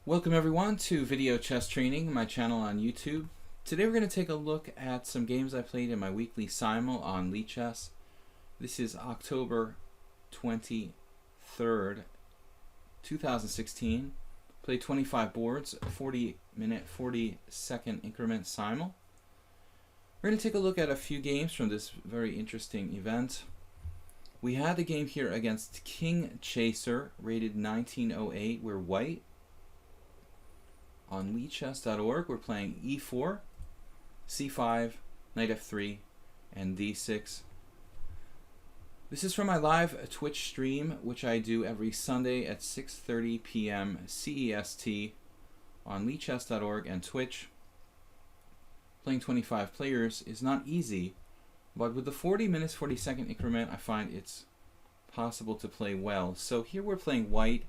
Welcome everyone to Video Chess Training, my channel on YouTube. Today we're going to take a look at some games I played in my weekly Simul on lichess. This is October 23rd, 2016. Played 25 boards, 40-minute, 40-second increment Simul. We're going to take a look at a few games from this very interesting event. We had a game here against King Chaser, rated 1908. We're white. On lichess.org, we're playing e4, c5, knight f3, and d6. This is from my live Twitch stream, which I do every Sunday at 6:30 p.m. CEST on lichess.org and Twitch. Playing 25 players is not easy, but with the 40 minutes, 40-second increment, I find it's possible to play well. So here we're playing white,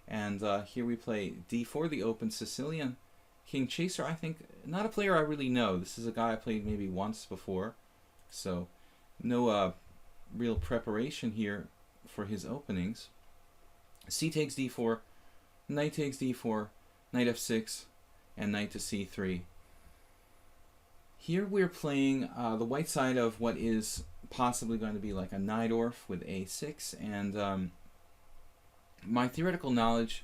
and here we play d4, the open Sicilian. King Chaser, I think, not a player I really know. This is a guy I played maybe once before, so no real preparation here for his openings. C takes d4, knight takes d4, knight f6, and knight to c3. Here we're playing the white side of what is possibly going to be like a Najdorf with a6, and my theoretical knowledge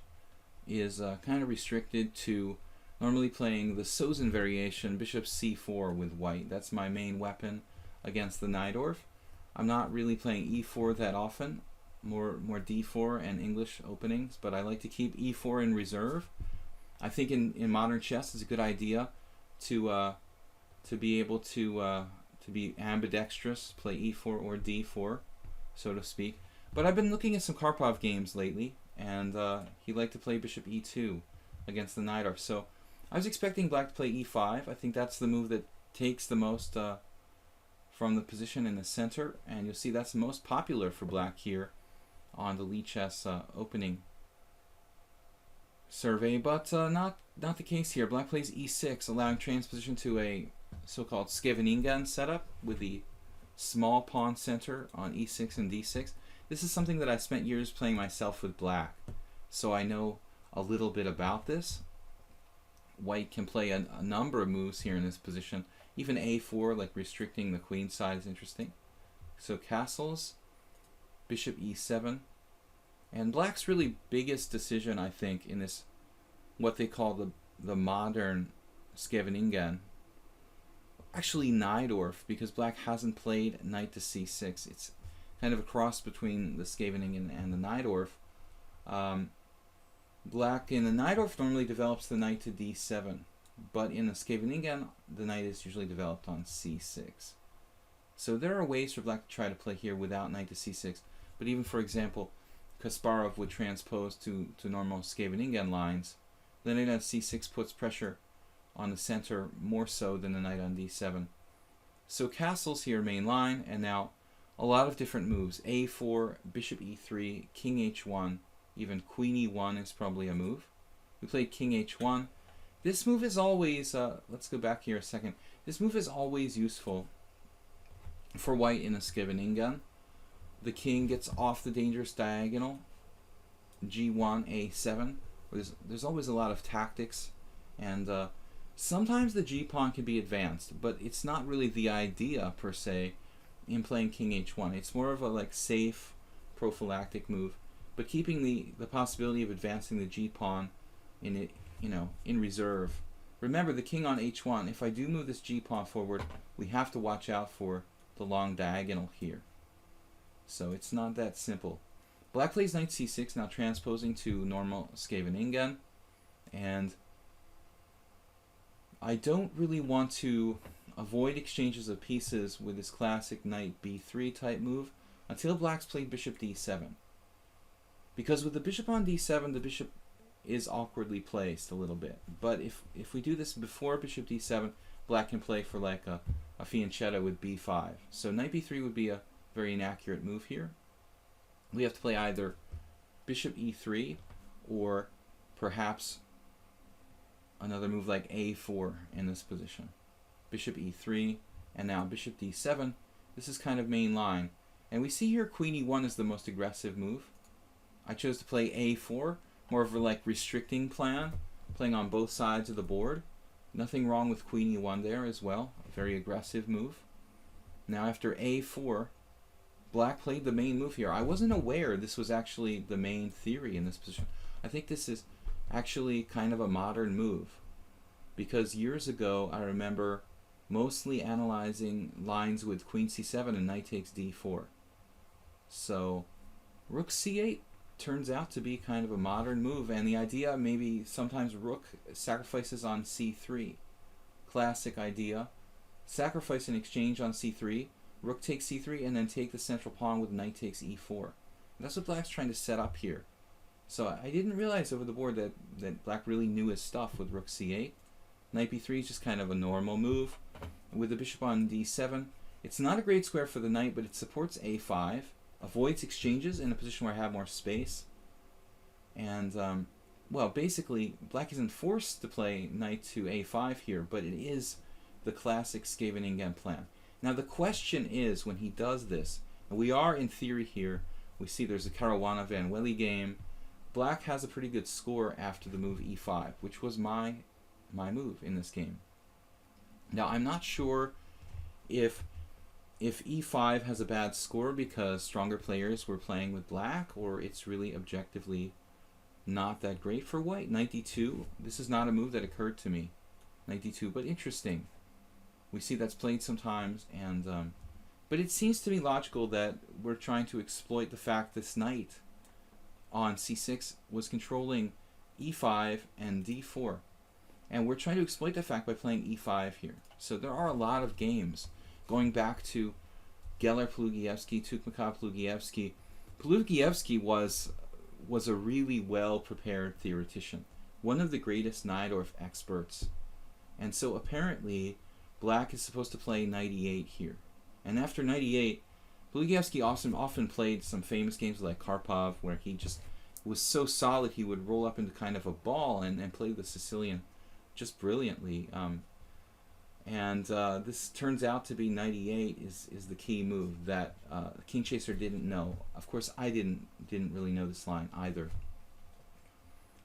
is kind of restricted to normally playing the Sozin variation, bishop c4 with white. That's my main weapon against the Najdorf. I'm not really playing e4 that often, more d4 and English openings, but I like to keep e4 in reserve. I think in modern chess it's a good idea to be able to be ambidextrous, play e4 or d4, so to speak. But I've been looking at some Karpov games lately, and he liked to play bishop e2 against the Najdorf. So I was expecting black to play e5. I think that's the move that takes the most from the position in the center, and you'll see that's the most popular for black here on the lichess opening survey. But not the case here. Black plays e6, allowing transposition to a so-called Scheveningen setup with the small pawn center on e6 and d6. This is something that I spent years playing myself with black, so I know a little bit about this. White can play a number of moves here in this position. Even a4, like restricting the queen side, is interesting. So castles, bishop e7, and black's really biggest decision, I think, in this, what they call the modern Scheveningen, actually Najdorf, because black hasn't played knight to c6. It's kind of a cross between the Scheveningen and the Najdorf. Black in the Najdorf normally develops the knight to d7, but in the Scheveningen, the knight is usually developed on c6. So there are ways for black to try to play here without knight to c6, but even, for example, Kasparov would transpose to normal Scheveningen lines. The knight on c6 puts pressure on the center more so than the knight on d7. So castles here main line, and now a lot of different moves. a4, bishop e3, king h1, even queen e1 is probably a move. We played king h1. This move is always, let's go back here a second. This move is always useful for white in a Scheveningen. The king gets off the dangerous diagonal, g1, a7. There's always a lot of tactics, and sometimes the g-pawn can be advanced, but it's not really the idea per se in playing king h1. It's more of a like safe prophylactic move, but keeping the possibility of advancing the g-pawn in reserve. Remember, the king on h1, if I do move this g-pawn forward, we have to watch out for the long diagonal here. So it's not that simple. Black plays knight c6, now transposing to normal Scheveningen, and I don't really want to avoid exchanges of pieces with this classic knight b3 type move until black's played bishop d7. Because with the bishop on d7, the bishop is awkwardly placed a little bit. But if we do this before bishop d7, black can play for like a fianchetto with b5. So knight b3 would be a very inaccurate move here. We have to play either bishop e3 or perhaps another move like a4 in this position. Bishop e3, and now bishop d7. This is kind of main line. And we see here queen e1 is the most aggressive move. I chose to play a4, more of a like restricting plan, playing on both sides of the board. Nothing wrong with queen e1 there as well. A very aggressive move. Now after a4, black played the main move here. I wasn't aware this was actually the main theory in this position. I think this is actually kind of a modern move, because years ago I remember mostly analyzing lines with queen c7 and knight takes d4. So rook c8 turns out to be kind of a modern move, and the idea maybe sometimes rook sacrifices on c3. Classic idea. Sacrifice an exchange on c3, rook takes c3, and then take the central pawn with knight takes e4. And that's what black's trying to set up here. So I didn't realize over the board that black really knew his stuff with rook c8. Knight b3 is just kind of a normal move. With the bishop on d7, it's not a great square for the knight, but it supports a5, avoids exchanges in a position where I have more space. And, well, basically, black isn't forced to play knight to a5 here, but it is the classic Scheveningen plan. Now the question is, when he does this, and we are in theory here, we see there's a Caruana-Van Wely game, black has a pretty good score after the move e5, which was my move in this game. Now I'm not sure if e5 has a bad score because stronger players were playing with black, or it's really objectively not that great for white. Knight d2, this is not a move that occurred to me. Knight d2, but interesting. We see that's played sometimes, and but it seems to me logical that we're trying to exploit the fact this knight on c6 was controlling e5 and d4. And we're trying to exploit the fact by playing e5 here. So there are a lot of games going back to Geller-Plugievsky, Tukmakov-Plugievsky. Plugievsky was a really well-prepared theoretician, one of the greatest Najdorf experts. And so apparently black is supposed to play knight e8 here. And after knight e8, Plugievsky often played some famous games like Karpov, where he just was so solid he would roll up into kind of a ball and play the Sicilian just brilliantly. This turns out to be knight e8 is the key move that King Chaser didn't know. Of course, I didn't really know this line either.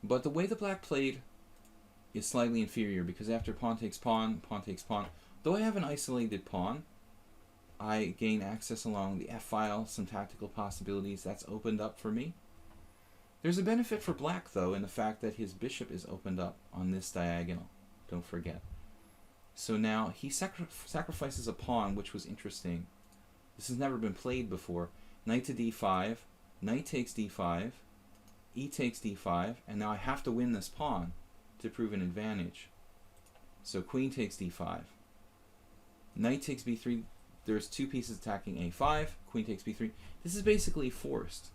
But the way the black played is slightly inferior, because after pawn takes pawn, pawn takes pawn, though I have an isolated pawn, I gain access along the f-file, some tactical possibilities that's opened up for me. There's a benefit for black, though, in the fact that his bishop is opened up on this diagonal. Don't forget. So now he sacrifices a pawn, which was interesting. This has never been played before. Knight to d5, knight takes d5, e takes d5, and now I have to win this pawn to prove an advantage. So queen takes d5. Knight takes b3. There's two pieces attacking a5. Queen takes b3. This is basically forced.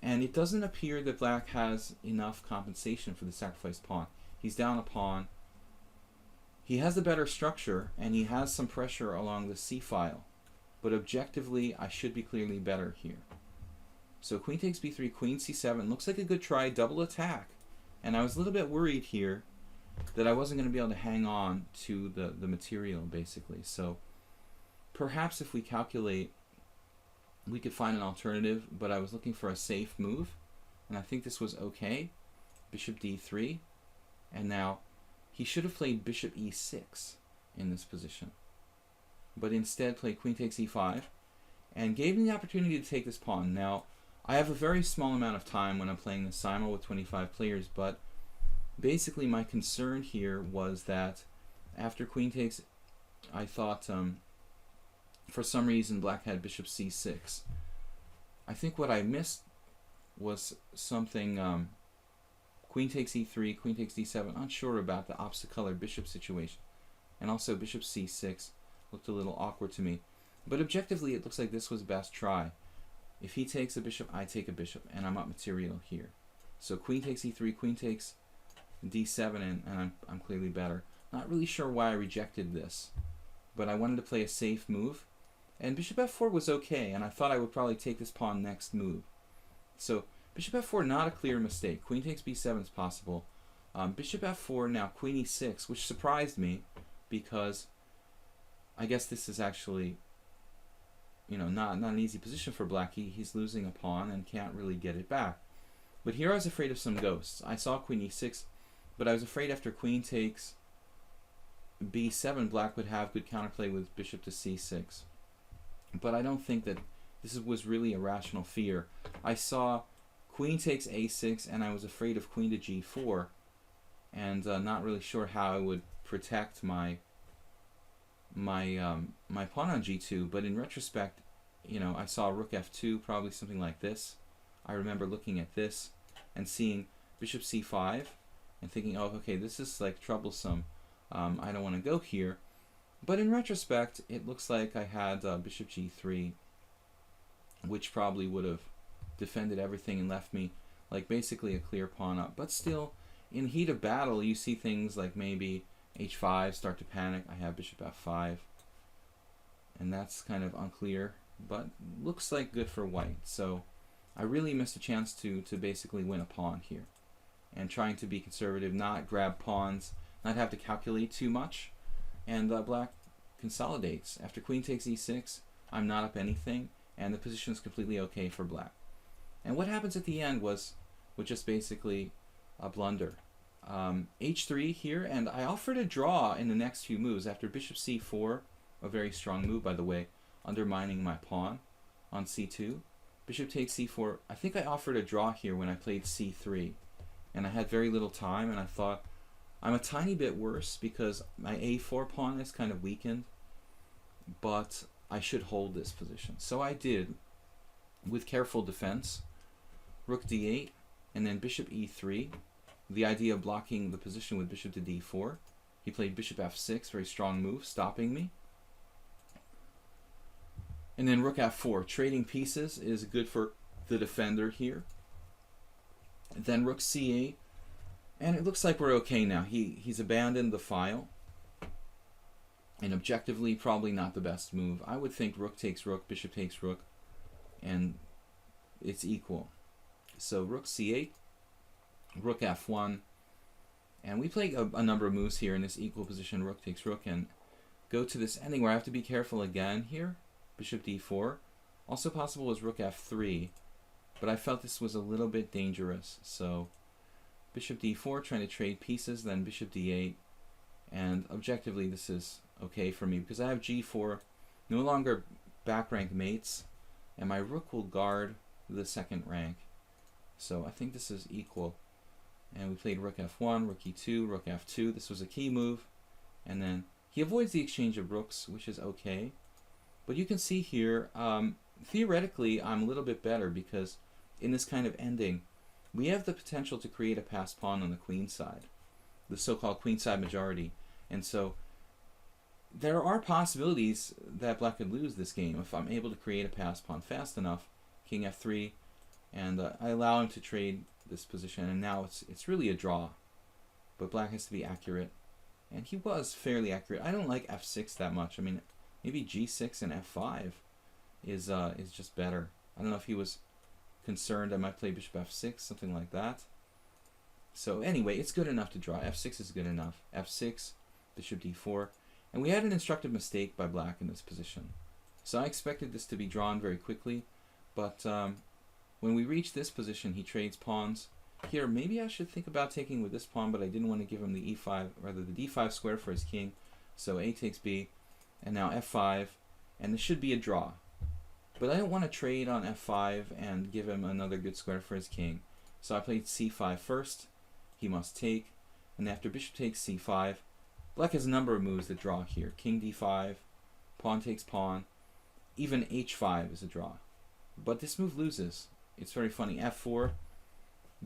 And it doesn't appear that black has enough compensation for the sacrificed pawn. He's down a pawn. He has the better structure, and he has some pressure along the c-file. But objectively, I should be clearly better here. So queen takes b3, queen c7. Looks like a good try, double attack. And I was a little bit worried here that I wasn't going to be able to hang on to the material, basically. So perhaps if we calculate, we could find an alternative, but I was looking for a safe move, and I think this was okay. Bishop d3, and now he should have played bishop e6 in this position, but instead played queen takes e5, and gave me the opportunity to take this pawn. Now, I have a very small amount of time when I'm playing the Simul with 25 players, but basically my concern here was that after queen takes, I thought for some reason black had bishop c6. I think what I missed was something, queen takes e3, queen takes d7, unsure about the opposite color bishop situation. And also bishop c6 looked a little awkward to me. But objectively it looks like this was best try. If he takes a bishop, I take a bishop, and I'm up material here. So queen takes e3, queen takes d7, and I'm clearly better. Not really sure why I rejected this, but I wanted to play a safe move. And bishop f4 was okay, and I thought I would probably take this pawn next move. So bishop f4, not a clear mistake. Queen takes b7 is possible. Bishop f4, now queen e6, which surprised me, because I guess this is actually, you know, not an easy position for black. He's losing a pawn and can't really get it back. But here I was afraid of some ghosts. I saw queen e6, but I was afraid after queen takes b7, black would have good counterplay with bishop to c6. But I don't think that this was really a rational fear. I saw queen takes a6, and I was afraid of queen to g4, and not really sure how I would protect my pawn on g2. But in retrospect, you know, I saw rook f2, probably something like this. I remember looking at this and seeing bishop c5 and thinking, oh, okay, this is like troublesome. I don't want to go here. But in retrospect, it looks like I had bishop g3, which probably would have defended everything and left me like basically a clear pawn up. But still, in heat of battle, you see things like maybe h5, start to panic. I have bishop f5, and that's kind of unclear, but looks like good for white. So I really missed a chance to basically win a pawn here, and trying to be conservative, not grab pawns, not have to calculate too much. And black consolidates. After queen takes e6, I'm not up anything, and the position is completely okay for black. And what happens at the end was just basically a blunder. h3 here, and I offered a draw in the next few moves. After bishop c4, a very strong move, by the way, undermining my pawn on c2. Bishop takes c4. I think I offered a draw here when I played c3, and I had very little time, and I thought, I'm a tiny bit worse because my a4 pawn is kind of weakened, but I should hold this position. So I did, with careful defense, rook d8, and then bishop e3, the idea of blocking the position with bishop to d4. He played bishop f6, very strong move, stopping me. And then rook f4, trading pieces is good for the defender here. Then rook c8, and it looks like we're okay now. He's abandoned the file, and objectively probably not the best move. I would think rook takes rook, bishop takes rook, and it's equal. So rook c8, rook f1, and we play a number of moves here in this equal position, rook takes rook, and go to this ending where I have to be careful again here, bishop d4. Also possible was rook f3, but I felt this was a little bit dangerous, so bishop d4, trying to trade pieces, then bishop d8, and objectively this is okay for me because I have g4, no longer back rank mates, and my rook will guard the second rank. So I think this is equal. And we played rook f1, rook e2, rook f2. This was a key move, and then he avoids the exchange of rooks, which is okay. But you can see here, theoretically, I'm a little bit better because in this kind of ending, we have the potential to create a passed pawn on the queen side, the so-called queenside majority. And so there are possibilities that black could lose this game if I'm able to create a passed pawn fast enough. King f3, and I allow him to trade this position, and now it's really a draw. But black has to be accurate, and he was fairly accurate. I don't like f6 that much. I mean, maybe g6 and f5 is just better. I don't know if he was concerned I might play bishop f6, something like that. So anyway, it's good enough to draw. f6 is good enough. f6, bishop d4. And we had an instructive mistake by black in this position. So I expected this to be drawn very quickly, but when we reach this position, he trades pawns. Here, maybe I should think about taking with this pawn, but I didn't want to give him the e5, rather the d5 square for his king. So a takes b, and now f5, and this should be a draw. But I don't want to trade on f5 and give him another good square for his king. So I played c5 first. He must take, and after bishop takes c5, black has a number of moves that draw here. King d5, pawn takes pawn, even h5 is a draw. But this move loses. It's very funny. f4,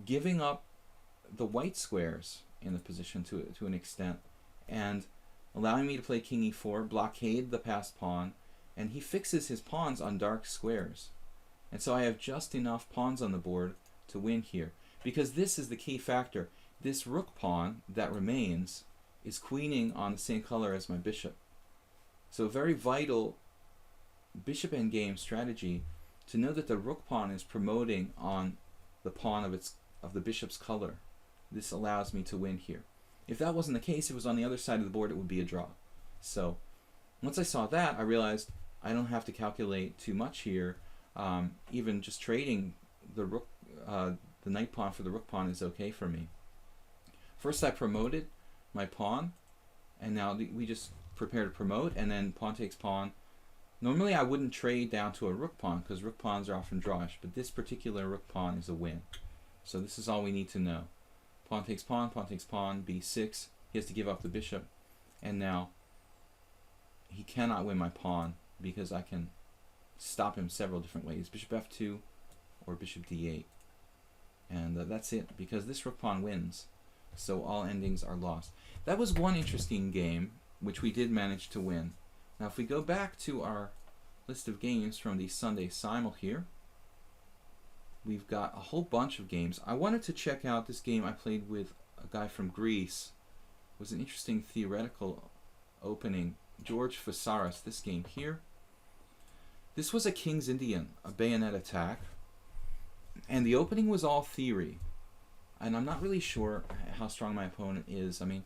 giving up the white squares in the position to an extent, and allowing me to play king e4, blockade the passed pawn, and he fixes his pawns on dark squares. And so I have just enough pawns on the board to win here. Because this is the key factor. This rook pawn that remains is queening on the same color as my bishop. So a very vital bishop endgame strategy to know that the rook pawn is promoting on the pawn of the bishop's color. This allows me to win here. If that wasn't the case, if it was on the other side of the board, it would be a draw. So once I saw that, I realized I don't have to calculate too much here. Even just trading the rook, the knight pawn for the rook pawn is okay for me. First I promoted my pawn, and now we just prepare to promote, and then pawn takes pawn. Normally I wouldn't trade down to a rook pawn, because rook pawns are often drawish, but this particular rook pawn is a win. So this is all we need to know. Pawn takes pawn, b6. He has to give up the bishop, and now he cannot win my pawn because I can stop him several different ways. Bishop f2 or bishop d8. And that's it, because this rook pawn wins. So all endings are lost. That was one interesting game, which we did manage to win. Now if we go back to our list of games from the Sunday Simul here, we've got a whole bunch of games. I wanted to check out this game I played with a guy from Greece. It was an interesting theoretical opening. George Fasaras, this game here. This was a King's Indian, a bayonet attack. And the opening was all theory. And I'm not really sure how strong my opponent is. I mean,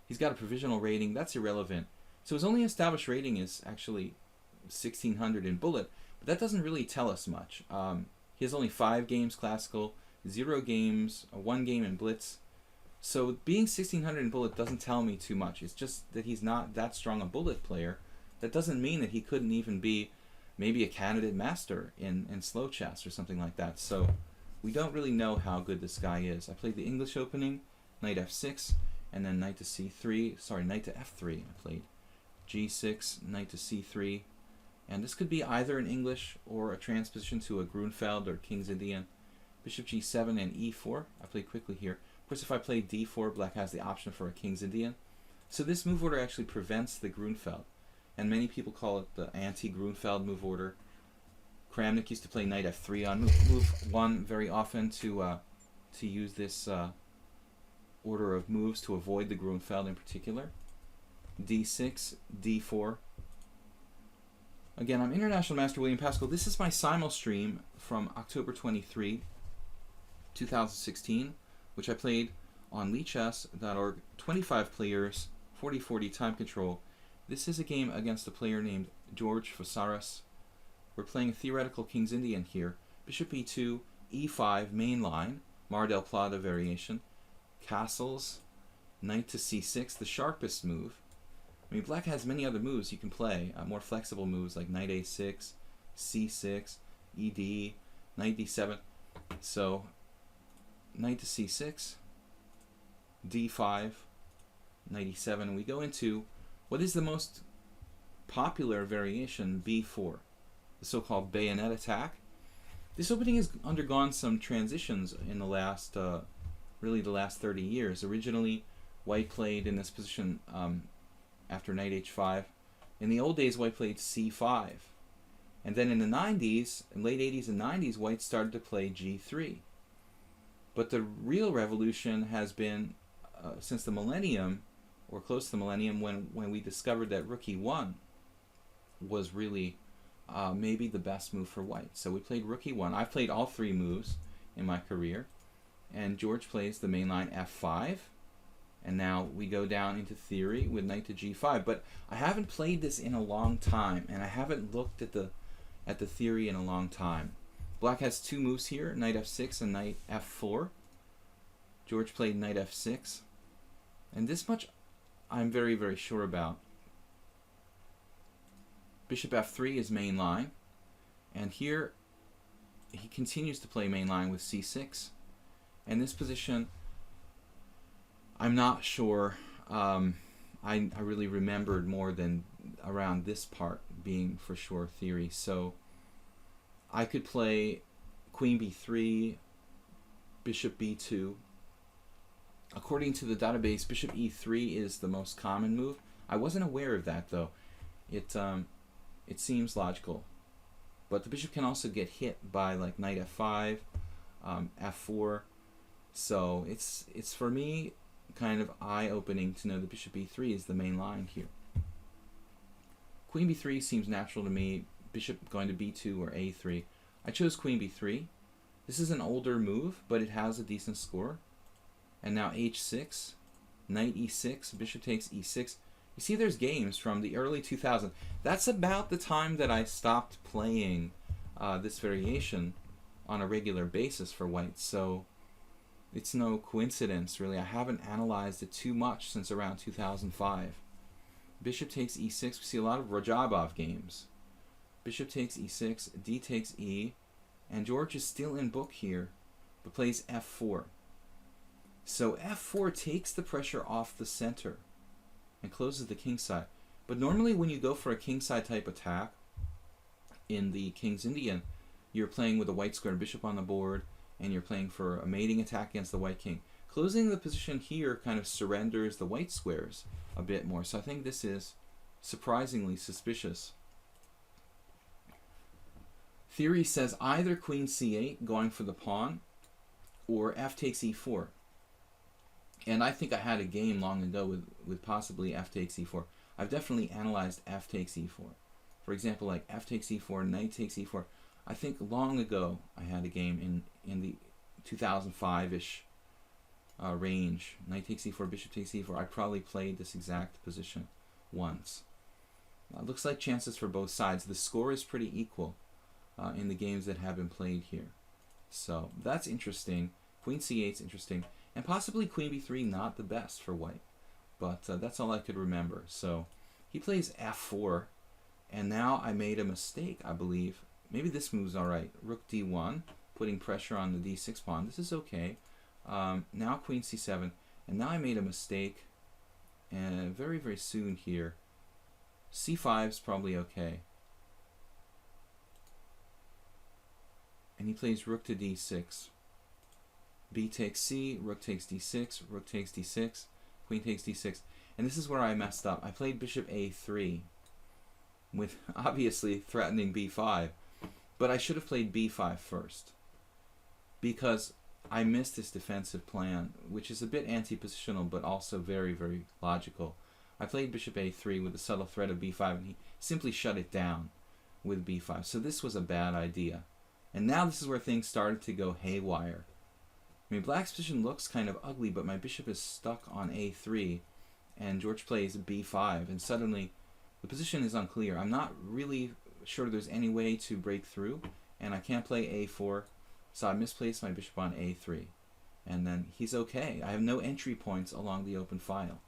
he's got a provisional rating. That's irrelevant. So his only established rating is actually 1600 in bullet. But that doesn't really tell us much. He has only 5 games classical, 0 games, 1 game in blitz. So being 1600 in bullet doesn't tell me too much. It's just that he's not that strong a bullet player. That doesn't mean that he couldn't even be maybe a candidate master in slow chess or something like that. So we don't really know how good this guy is. I played the English opening, knight f6, and then knight to c3, sorry, knight to f3. I played g6, knight to c3, and this could be either an English or a transposition to a Grunfeld or King's Indian. Bishop g7 and e4. I played quickly here. Of course, if I play d4, black has the option for a King's Indian. So this move order actually prevents the Grunfeld, and many people call it the anti-Grunfeld move order. Kramnik used to play knight f3 on move 1 very often to use this order of moves to avoid the Grunfeld in particular. d6, d4. Again, I'm International Master William Paschall. This is my Simul stream from October 23, 2016, which I played on lichess.org. 25 players, 40-40 time control. This is a game against a player named George Fasaras. We're playing a theoretical King's Indian here. Bishop e2, e5, main line, Mar del Plata variation. Castles, knight to c6, the sharpest move. I mean, black has many other moves you can play, more flexible moves like knight a6, c6, ed, knight d7. So, knight to c6, d5, knight e7, and we go into what is the most popular variation, b4, the so-called bayonet attack. This opening has undergone some transitions in the last, really the last 30 years. Originally, white played in this position after knight h5. In the old days, white played c5. And then in the 90s, in late 80s and 90s, white started to play g3. But the real revolution has been since the millennium, or close to the millennium, when we discovered that rook e1 was really maybe the best move for white. So we played rook e1. I've played all 3 moves in my career. And George plays the main line f5. And now we go down into theory with knight to g5. But I haven't played this in a long time, and I haven't looked at the theory in a long time. Black has 2 moves here, knight f6 and knight f4. George played knight f6. And this much I'm very, very sure about. Bishop f3 is main line. And here he continues to play main line with c6. And this position, I'm not sure. I really remembered more than around this part being for sure theory. So I could play queen b3, bishop b2. According to the database, bishop e3 is the most common move. I wasn't aware of that though. It seems logical. But the bishop can also get hit by like knight f5, f4. So it's for me kind of eye-opening to know that bishop e3 is the main line here. Queen b3 seems natural to me. Bishop going to b2 or a3. I chose queen b3. This is an older move, but it has a decent score. And now h6, knight e6, bishop takes e6. You see there's games from the early 2000s. That's about the time that I stopped playing this variation on a regular basis for white. So It's no coincidence, really. I haven't analyzed it too much since around 2005. Bishop takes e6. We see a lot of Rajabov games. Bishop takes e6, d takes e, and George is still in book here, but plays f4. So f4 takes the pressure off the center and closes the king side. But normally when you go for a king side type attack in the King's Indian, you're playing with a white square bishop on the board, and you're playing for a mating attack against the white king. Closing the position here kind of surrenders the white squares a bit more. So I think this is surprisingly suspicious. Theory says either queen c8, going for the pawn, or f takes e4. And I think I had a game long ago with possibly f takes e4. I've definitely analyzed f takes e4. For example, like f takes e4, knight takes e4. I think long ago I had a game in the 2005-ish range. Knight takes e4, bishop takes e4. I probably played this exact position once. Looks like chances for both sides. The score is pretty equal in the games that have been played here. So that's interesting. Queen c8 is interesting. And possibly queen b3, not the best for white. But that's all I could remember. So he plays f4. And now I made a mistake, I believe. Maybe this move's all right. Rook d1, putting pressure on the d6 pawn. This is okay. Now queen c7. And now I made a mistake. And very, very soon here. c5 is probably okay. And he plays rook to d6. B takes c, rook takes d6, rook takes d6, queen takes d6. And this is where I messed up. I played bishop a3 with obviously threatening b5. But I should have played b5 first, because I missed this defensive plan, which is a bit anti-positional but also very, very logical. I played bishop a3 with a subtle threat of b5, and he simply shut it down with b5. So this was a bad idea. And now this is where things started to go haywire. I mean, black's position looks kind of ugly, but my bishop is stuck on a3, and George plays b5, and suddenly the position is unclear. I'm not really sure there's any way to break through, and I can't play a4, so I misplaced my bishop on a3. And then he's okay. I have no entry points along the open file.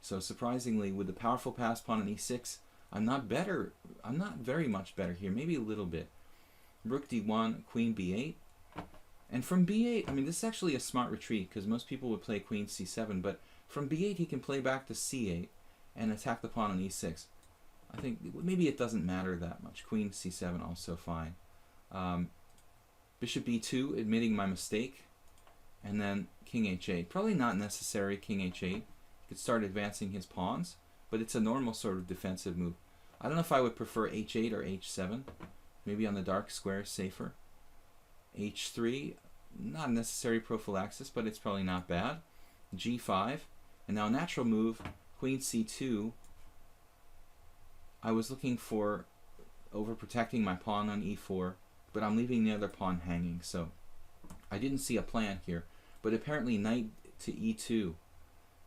So surprisingly, with the powerful pass pawn on e6, I'm not better. I'm not very much better here, maybe a little bit. Rook d1, queen b8. And from b8, I mean, this is actually a smart retreat, because most people would play queen c7, but from b8 he can play back to c8 and attack the pawn on e6. I think maybe it doesn't matter that much. Queen c7 also fine. Bishop b2, admitting my mistake. And then king h8. Probably not necessary, king h8. He could start advancing his pawns, but it's a normal sort of defensive move. I don't know if I would prefer h8 or h7. Maybe on the dark square, safer. h3, not necessary prophylaxis, but it's probably not bad. g5. And now a natural move, queen c2. I was looking for overprotecting my pawn on e4, but I'm leaving the other pawn hanging, so I didn't see a plan here. But apparently knight to e2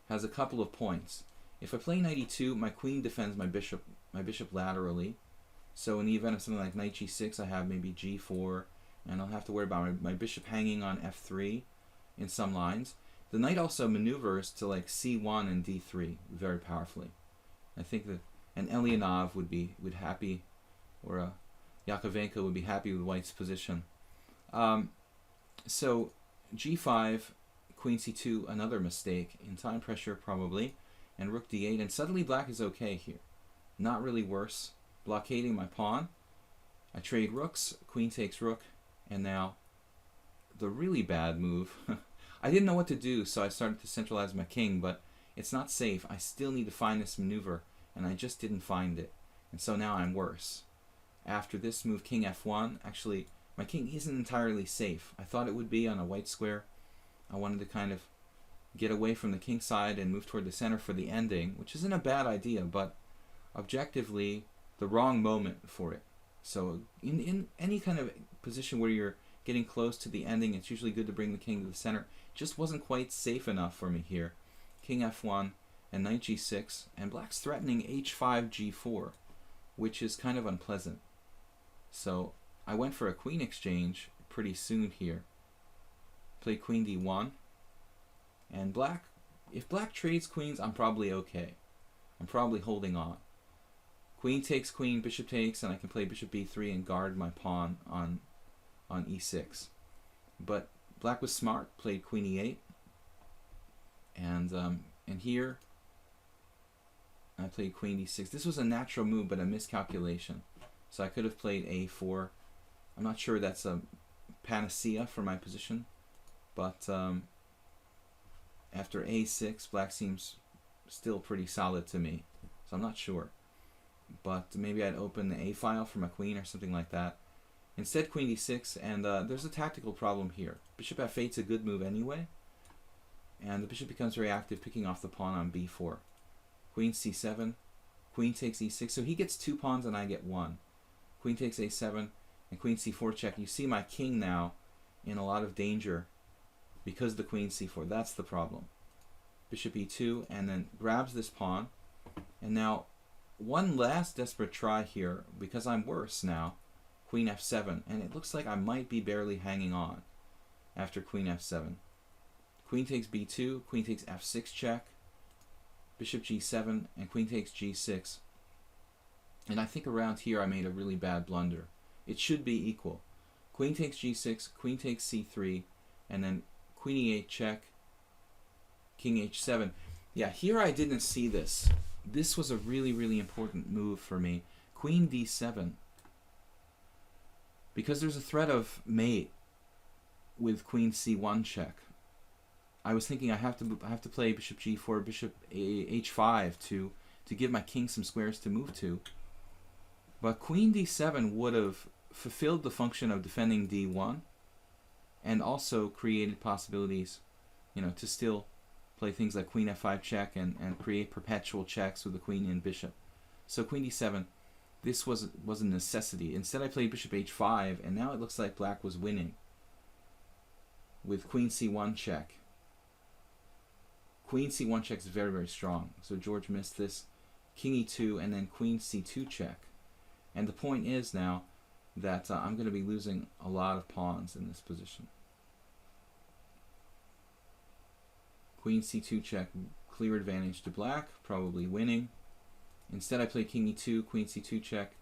has a couple of points. If I play knight e2, my queen defends my bishop laterally. So in the event of something like knight g6, I have maybe g4, and I'll have to worry about my bishop hanging on f3 in some lines. The knight also maneuvers to like c1 and d3 very powerfully. I think that and Elianov would happy, or Yakovenko would be happy with white's position. So g5, queen c2, another mistake in time pressure probably, and rook d8, and suddenly black is okay here. Not really worse. Blockading my pawn. I trade rooks, queen takes rook, and now the really bad move. I didn't know what to do, so I started to centralize my king, but it's not safe. I still need to find this maneuver, and I just didn't find it. And so now I'm worse. After this move, king f1, actually, my king isn't entirely safe. I thought it would be on a white square. I wanted to kind of get away from the king side and move toward the center for the ending, which isn't a bad idea, but objectively, the wrong moment for it. So in any kind of position where you're getting close to the ending, it's usually good to bring the king to the center. It just wasn't quite safe enough for me here. King f1 and knight g6, and black's threatening h5 g4, which is kind of unpleasant. So I went for a queen exchange pretty soon here. Play queen d1, And black, if black trades queens, I'm probably okay. I'm probably holding on. Queen takes queen, bishop takes, and I can play bishop b3 and guard my pawn on e6. But black was smart, played queen e8, and here I played queen d6. This was a natural move, but a miscalculation. So I could have played a4. I'm not sure that's a panacea for my position, but after a6, black seems still pretty solid to me. So I'm not sure. But maybe I'd open the a file for my queen or something like that. Instead, queen d6, and there's a tactical problem here. Bishop f8's a good move anyway, and the bishop becomes very active, picking off the pawn on b4. Queen c7, queen takes e6, so he gets 2 pawns and I get 1. Queen takes a7, and queen c4 check. You see my king now in a lot of danger because the queen c4. That's the problem. Bishop e2, and then grabs this pawn, and now one last desperate try here, because I'm worse now. Queen f7, and it looks like I might be barely hanging on after queen f7. Queen takes b2, queen takes f6 check, bishop g7, and queen takes g6. And I think around here I made a really bad blunder. It should be equal. Queen takes g6, queen takes c3, and then queen e8 check, king h7. Yeah, here I didn't see this. This was a really, really important move for me. Queen d7. Because there's a threat of mate with queen c1 check. I was thinking I have to play bishop g4, bishop h5 to give my king some squares to move to. But queen d7 would have fulfilled the function of defending d1 and also created possibilities, to still play things like queen f5 check and create perpetual checks with the queen and bishop. So queen d7, this was a necessity. Instead I played bishop h5, and now it looks like black was winning with queen c1 check. Queen c1 check is very, very strong. So George missed this. King e2, and then queen c2 check. And the point is now that I'm going to be losing a lot of pawns in this position. Queen c2 check, clear advantage to black, probably winning. Instead I play king e2, queen c2 check.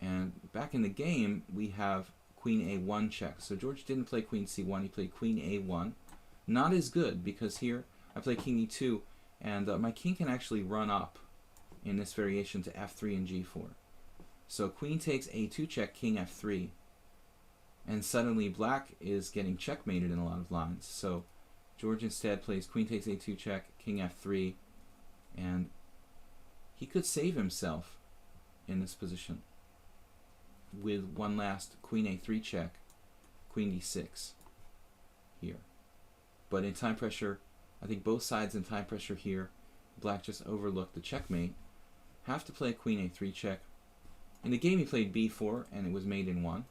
And back in the game, we have queen a1 check. So George didn't play queen c1, he played queen a1. Not as good, because here I play king e2, and my king can actually run up in this variation to f3 and g4. So queen takes a2 check, king f3. And suddenly black is getting checkmated in a lot of lines. So George instead plays queen takes a2 check, king f3, and he could save himself in this position with one last queen a3 check, queen d6 here. But in time pressure, I think both sides in time pressure here, black just overlooked the checkmate. Have to play queen a3 check. In the game he played b4, and it was mate in 1,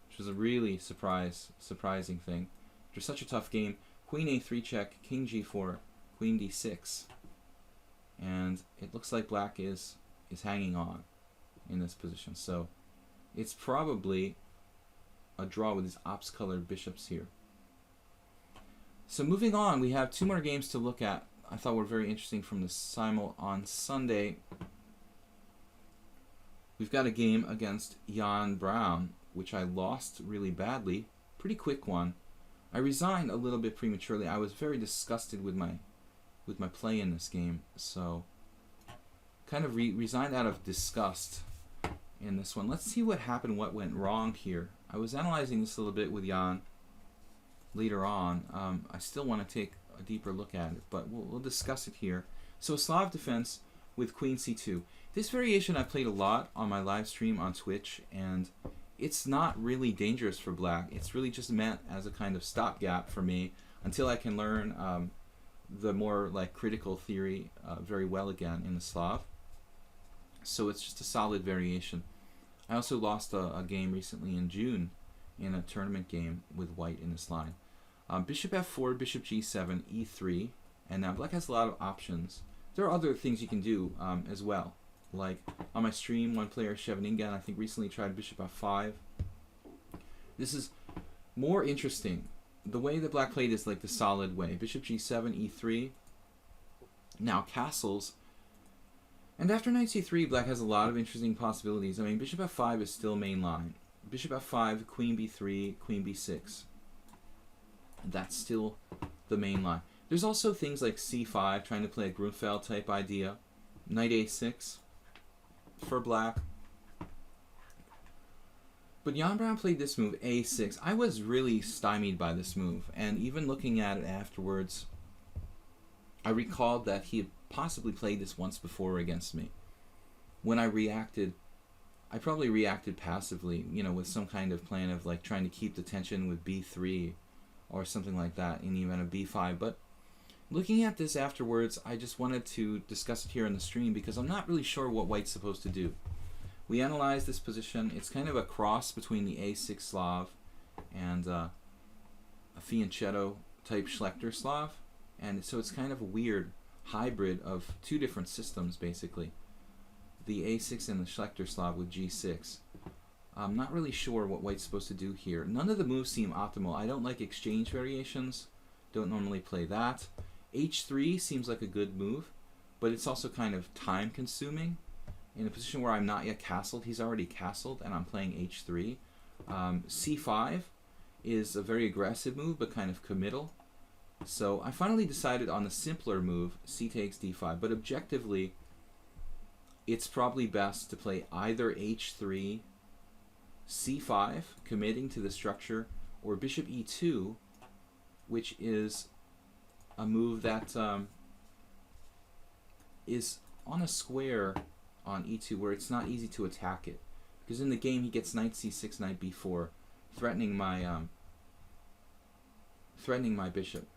which was a really surprising thing. After such a tough game, queen a3 check, king g4, queen d6. And it looks like black is hanging on in this position. So it's probably a draw with these ops-colored bishops here. So moving on, we have 2 more games to look at. I thought were very interesting from the Simul on Sunday. We've got a game against Jan Brown, which I lost really badly. Pretty quick one. I resigned a little bit prematurely. I was very disgusted with my play in this game, so kind of resigned out of disgust in this one. Let's see what happened, what went wrong here. I was analyzing this a little bit with Jan later on. I still want to take a deeper look at it, but we'll discuss it here. So Slav defense with queen c2. This variation I played a lot on my live stream on Twitch, and it's not really dangerous for black. It's really just meant as a kind of stopgap for me until I can learn the more like critical theory very well again in the Slav. So it's just a solid variation. I also lost a game recently in June in a tournament game with white in this line. Bishop f4, bishop g7, e3, and now black has a lot of options. There are other things you can do as well. Like on my stream, one player, Shevaningan, I think recently tried bishop f5. This is more interesting the way that black played is like the solid way. Bishop g7, e3. Now castles. And after knight c3, black has a lot of interesting possibilities. I mean, bishop f5 is still main line. Bishop f5, queen b3, queen b6. That's still the main line. There's also things like c5, trying to play a Grunfeld type idea. Knight a6 for black. But Jan Brown played this move, a6. I was really stymied by this move, and even looking at it afterwards, I recalled that he had possibly played this once before against me. When I reacted, I probably reacted passively, you know, with some kind of plan of like trying to keep the tension with b3 or something like that in the event of b5. But looking at this afterwards, I just wanted to discuss it here in the stream because I'm not really sure what white's supposed to do. We analyzed this position. It's kind of a cross between the a6 Slav and a fianchetto type Schlechter Slav. And so it's kind of a weird hybrid of two different systems, basically. The a6 and the Schlechter Slav with g6. I'm not really sure what white's supposed to do here. None of the moves seem optimal. I don't like exchange variations. Don't normally play that. h3 seems like a good move, but it's also kind of time consuming. In a position where I'm not yet castled, he's already castled, and I'm playing h3. c5 is a very aggressive move, but kind of committal. So I finally decided on the simpler move, c takes d5. But objectively, it's probably best to play either h3, c5, committing to the structure, or bishop e2, which is a move that is on a square on e2 where it's not easy to attack it. Because in the game he gets knight c6, knight b4, threatening my bishop.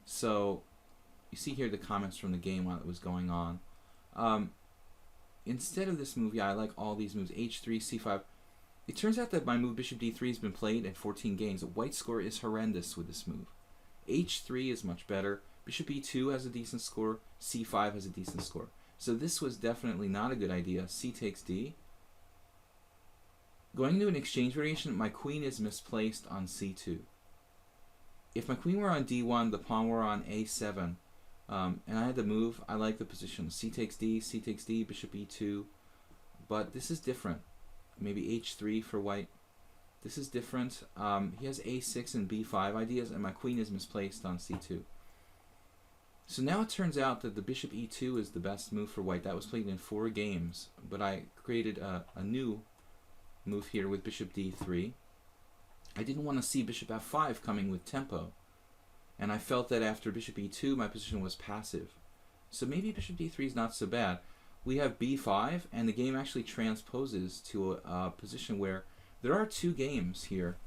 So you see here the comments from the game while it was going on. Instead of this move, yeah, I like all these moves. h3, c5. It turns out that my move bishop d3 has been played at 14 games. White's score is horrendous with this move. h3 is much better. Bishop e2 has a decent score. c5 has a decent score. So this was definitely not a good idea. C takes d. Going into an exchange variation, my queen is misplaced on c2. If my queen were on d1, the pawn were on a7, and I had the move, I like the position. C takes d, bishop e2. But this is different. Maybe h3 for white. This is different. He has a6 and b5 ideas, and my queen is misplaced on c2. So now it turns out that the bishop e2 is the best move for white. That was played in 4 games, but I created a new move here with bishop d3. I didn't want to see bishop f5 coming with tempo, and I felt that after bishop e2 my position was passive. So maybe bishop d3 is not so bad. We have b5, and the game actually transposes to a position where there are 2 games here.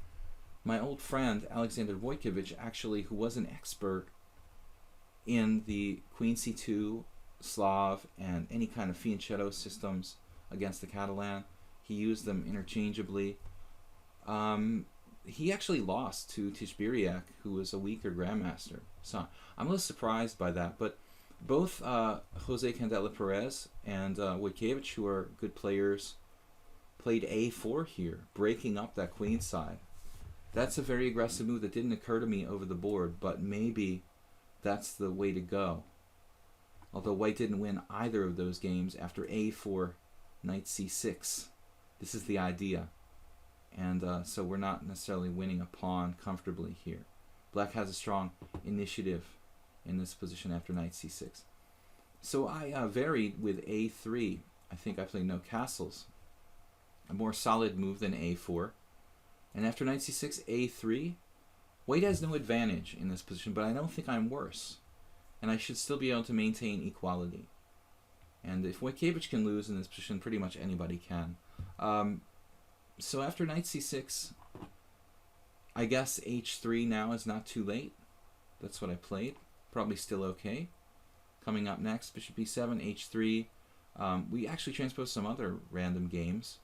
My old friend Alexander Wojtkiewicz, actually, who was an expert in the queen c2, Slav, and any kind of fianchetto systems against the Catalan. He used them interchangeably. He actually lost to Tishbiriak, who was a weaker grandmaster. So I'm a little surprised by that. But both Jose Candela Perez and Wojtkiewicz, who are good players, played a4 here, breaking up that queen side. That's a very aggressive move that didn't occur to me over the board, but maybe that's the way to go. Although white didn't win either of those games after a4, knight c6. This is the idea. And so we're not necessarily winning a pawn comfortably here. Black has a strong initiative in this position after knight c6. So I varied with a3. I think I played no castles. A more solid move than a4. And after knight c6, a3. White has no advantage in this position, but I don't think I'm worse. And I should still be able to maintain equality. And if Wojtkiewicz can lose in this position, pretty much anybody can. So after knight c6, I guess h3 now is not too late. That's what I played. Probably still okay. Coming up next, bishop e7, h3. We actually transposed some other random games.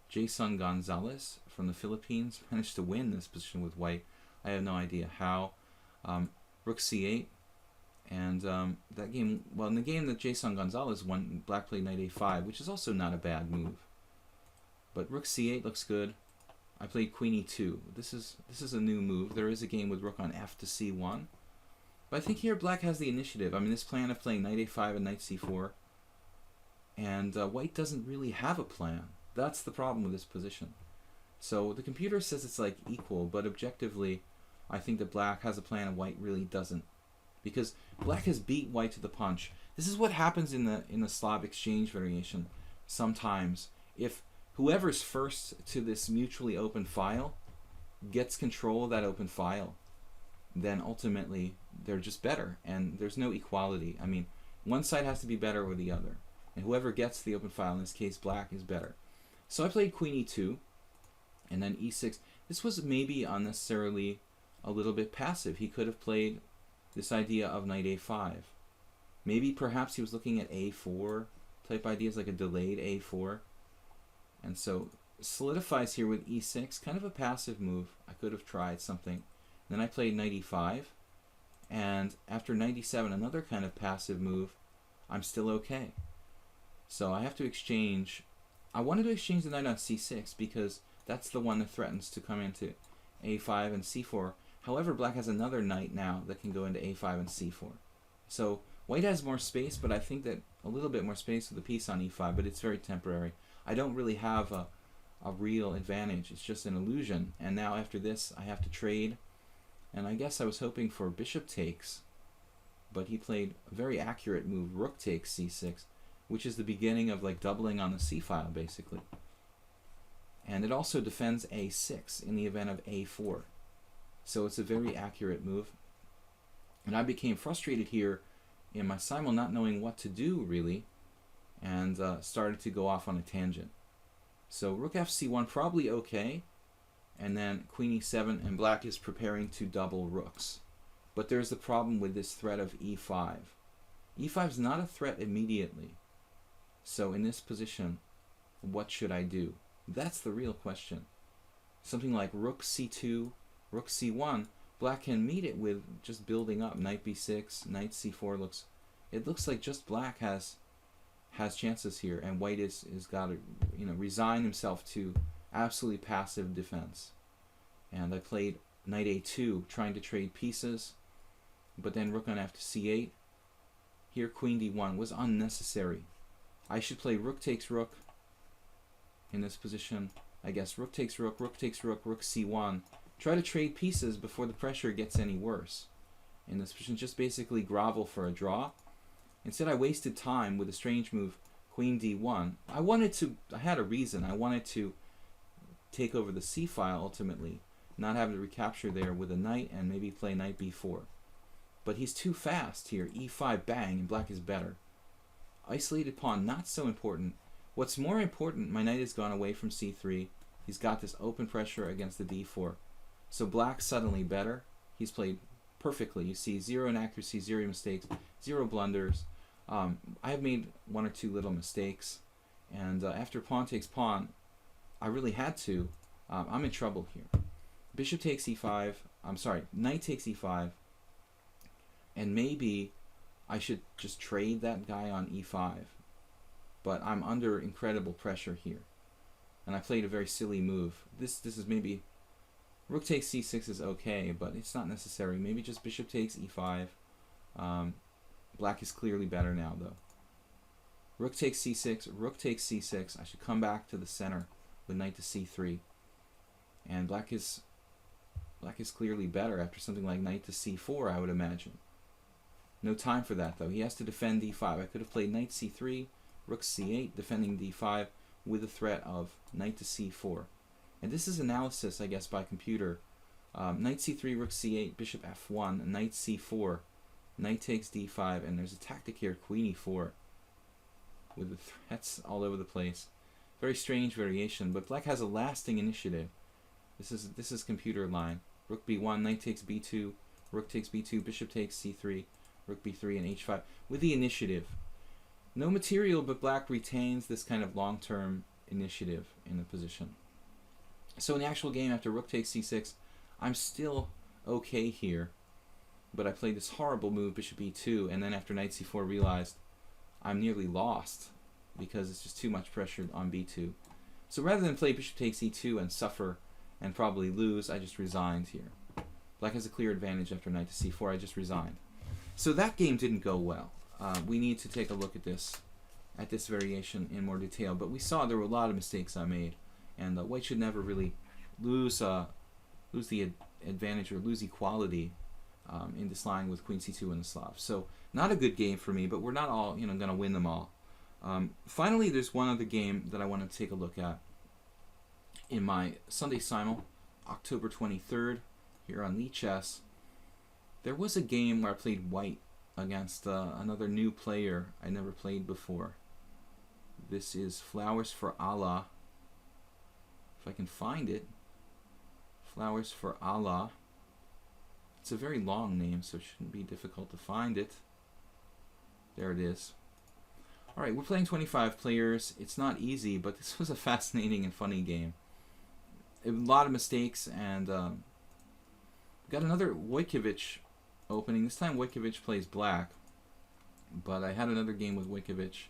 Jason Gonzalez from the Philippines managed to win this position with white. I have no idea how. Rook c8. And that game, well, in the game that Jason Gonzalez won, black played knight a5, which is also not a bad move. But rook c8 looks good. I played queen e2. This is a new move. There is a game with rook on f to c1. But I think here black has the initiative. I mean, this plan of playing knight a5 and knight c4. And white doesn't really have a plan. That's the problem with this position. So the computer says it's like equal, but objectively, I think that black has a plan and white really doesn't. Because black has beat white to the punch. This is what happens in the Slav exchange variation sometimes. If whoever's first to this mutually open file gets control of that open file, then ultimately they're just better, and there's no equality. I mean, one side has to be better or the other, and whoever gets the open file, in this case black, is better. So I played queen e2 and then e6. This was maybe unnecessarily a little bit passive. He could have played this idea of knight a5. Maybe perhaps he was looking at a4 type ideas, like a delayed a4. And so solidifies here with e6, kind of a passive move. I could have tried something. Then I played knight e5, and after knight e7, another kind of passive move. I'm still okay. So I have to exchange. I wanted to exchange the knight on c6 because that's the one that threatens to come into a5 and c4. However, black has another knight now that can go into a5 and c4. So white has more space, but I think that a little bit more space with the piece on e5, but it's very temporary. I don't really have a real advantage. It's just an illusion. And now after this, I have to trade. And I guess I was hoping for bishop takes, but he played a very accurate move, rook takes c6, which is the beginning of like doubling on the c file, basically. And it also defends a6 in the event of a4. So it's a very accurate move. And I became frustrated here in my simul, not knowing what to do, really, and started to go off on a tangent. So rook fc1, probably okay. And then queen e7, and black is preparing to double rooks. But there's the problem with this threat of e5. e5 is not a threat immediately. So in this position, what should I do? That's the real question. Something like rook c2, rook c1, black can meet it with just building up. Knight b6, knight c4 it looks like just black has chances here, and white is got to resign himself to absolutely passive defense. And I played knight a2, trying to trade pieces, but then rook on f to c8. Here queen d1 was unnecessary. I should play rook takes rook in this position. I guess rook takes rook, rook takes rook, rook c1. Try to trade pieces before the pressure gets any worse. In this position, just basically grovel for a draw. Instead, I wasted time with a strange move, queen d1. I had a reason. I wanted to take over the c file ultimately, not having to recapture there with a knight and maybe play knight b4. But he's too fast here. e5, bang, and black is better. Isolated pawn, not so important. What's more important, my knight has gone away from c3. He's got this open pressure against the d4. So black's suddenly better. He's played perfectly. You see, zero inaccuracy, zero mistakes, zero blunders. I have made one or two little mistakes. And after pawn takes pawn, I really had to. I'm in trouble here. Bishop takes e5. I'm sorry, knight takes e5. And maybe I should just trade that guy on e5. But I'm under incredible pressure here. And I played a very silly move. This is maybe... Rook takes c6 is okay, but it's not necessary. Maybe just bishop takes e5. Black is clearly better now, though. Rook takes c6, rook takes c6. I should come back to the center with knight to c3. And black is clearly better after something like knight to c4, I would imagine. No time for that, though. He has to defend d5. I could have played knight c3, rook c8, defending d5 with the threat of knight to c4. And this is analysis, I guess, by computer. Knight c3, rook c8, bishop f1, knight c4, knight takes d5, and there's a tactic here, queen e4, with the threats all over the place. Very strange variation, but black has a lasting initiative. This is computer line. Rook b1, knight takes b2, rook takes b2, bishop takes c3, rook b3, and h5, with the initiative. No material, but black retains this kind of long-term initiative in the position. So in the actual game, after rook takes c6, I'm still okay here, but I played this horrible move, bishop e2, and then after knight c4 realized I'm nearly lost because it's just too much pressure on b2. So rather than play bishop takes e2 and suffer and probably lose, I just resigned here. Black has a clear advantage after knight to c4. I just resigned. So that game didn't go well. We need to take a look at this variation in more detail. But we saw there were a lot of mistakes I made, and white should never really lose the advantage or lose equality in this line with queen c2 in the Slav. So not a good game for me, but we're not all going to win them all. Finally, there's one other game that I want to take a look at in my Sunday Simul, October 23rd, here on lichess. There was a game where I played white against another new player I never played before. This is Flowers for Allah. If I can find it. Flowers for Allah. It's a very long name, so it shouldn't be difficult to find it. There it is. Alright, we're playing 25 players. It's not easy, but this was a fascinating and funny game. A lot of mistakes, and got another Wojciech opening. This time Wojciech plays black, but I had another game with Wojciech.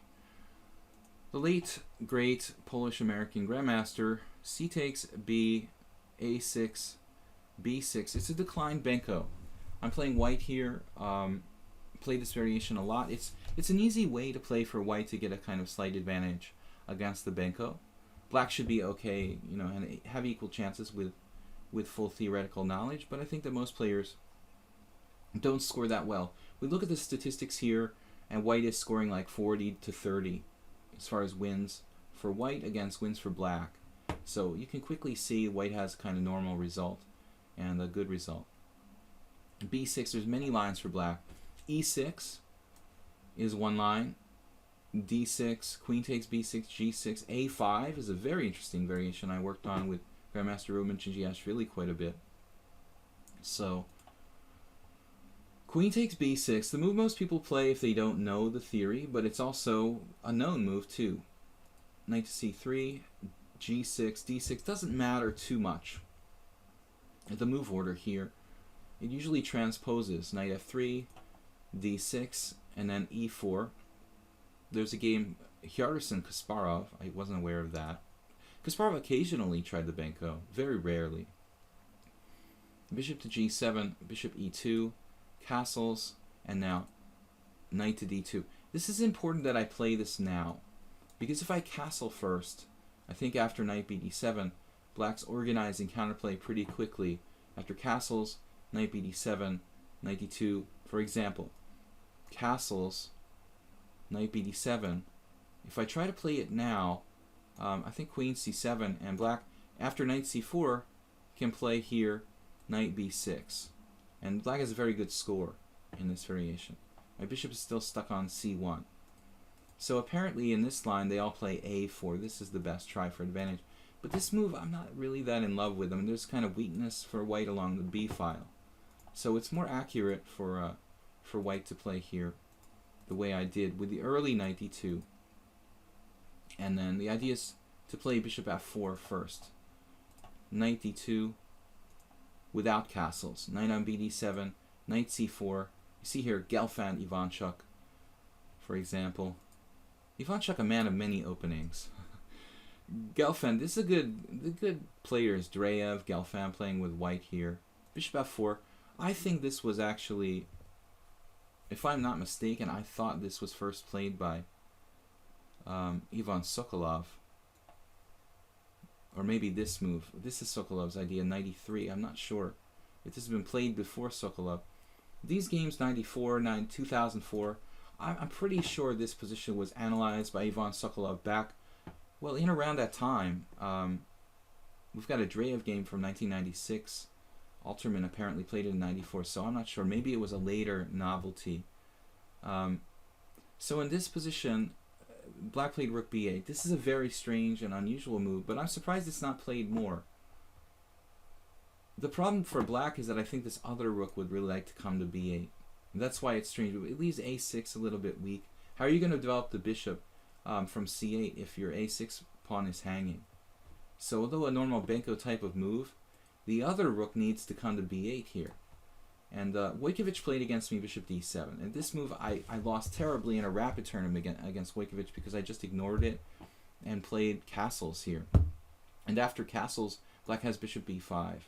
The late, great Polish-American Grandmaster. C takes B, A6, B6. It's a declined Benko. I'm playing white here. Play this variation a lot. It's an easy way to play for white to get a kind of slight advantage against the Benko. Black should be okay, and have equal chances with full theoretical knowledge, but I think that most players don't score that well. We look at the statistics here, and white is scoring like 40 to 30 as far as wins for white against wins for black. So you can quickly see white has kind of normal result and a good result. B6, there's many lines for black. E6 is one line. D6, queen takes B6, G6. A5 is a very interesting variation I worked on with Grandmaster Roman Chingiashvili quite a bit. So, queen takes B6, the move most people play if they don't know the theory, but it's also a known move too. Knight to C3, G6, D6, doesn't matter too much. The move order here, it usually transposes knight F3, D6, and then E4. There's a game, Hjartarson Kasparov, I wasn't aware of that. Kasparov occasionally tried the Benko, very rarely. Bishop to G7, bishop E2, castles, and now knight to D2. This is important that I play this now, because if I castle first, I think after knight BD7, black's organizing counterplay pretty quickly. After castles, knight BD7, knight D2, for example. Castles, knight BD7. If I try to play it now, I think queen C7, and black, after knight C4, can play here knight B6. And black has a very good score in this variation. My bishop is still stuck on C1. So apparently in this line they all play A4. This is the best try for advantage. But this move I'm not really that in love with. I mean, there's kind of weakness for white along the B file. So it's more accurate for white to play here the way I did with the early knight D2. And then the idea is to play bishop F4 first. Knight D2 without castles. Knight on BD7, knight C4. You see here Gelfand Ivanchuk, for example. Ivanchuk, a man of many openings. Gelfand, this is the good players. Dreyev, Gelfand playing with white here. Bishop F4. I think this was actually, if I'm not mistaken, I thought this was first played by Ivan Sokolov. Or maybe this move. This is Sokolov's idea, 93. I'm not sure if this has been played before Sokolov. These games, 94, 2004, I'm pretty sure this position was analyzed by Ivan Sokolov back, well, in around that time. We've got a Dreyev game from 1996. Alterman apparently played it in 94, so I'm not sure. Maybe it was a later novelty. So in this position, black played rook b8. This is a very strange and unusual move, but I'm surprised it's not played more. The problem for black is that I think this other rook would really like to come to b8. That's why it's strange. It leaves a6 a little bit weak. How are you going to develop the bishop from c8 if your a6 pawn is hanging? So although a normal Benko type of move, the other rook needs to come to b8 here. And Wojciech played against me bishop d7. And this move I lost terribly in a rapid tournament against Wojciech because I just ignored it and played castles here. And after castles, Black has bishop b5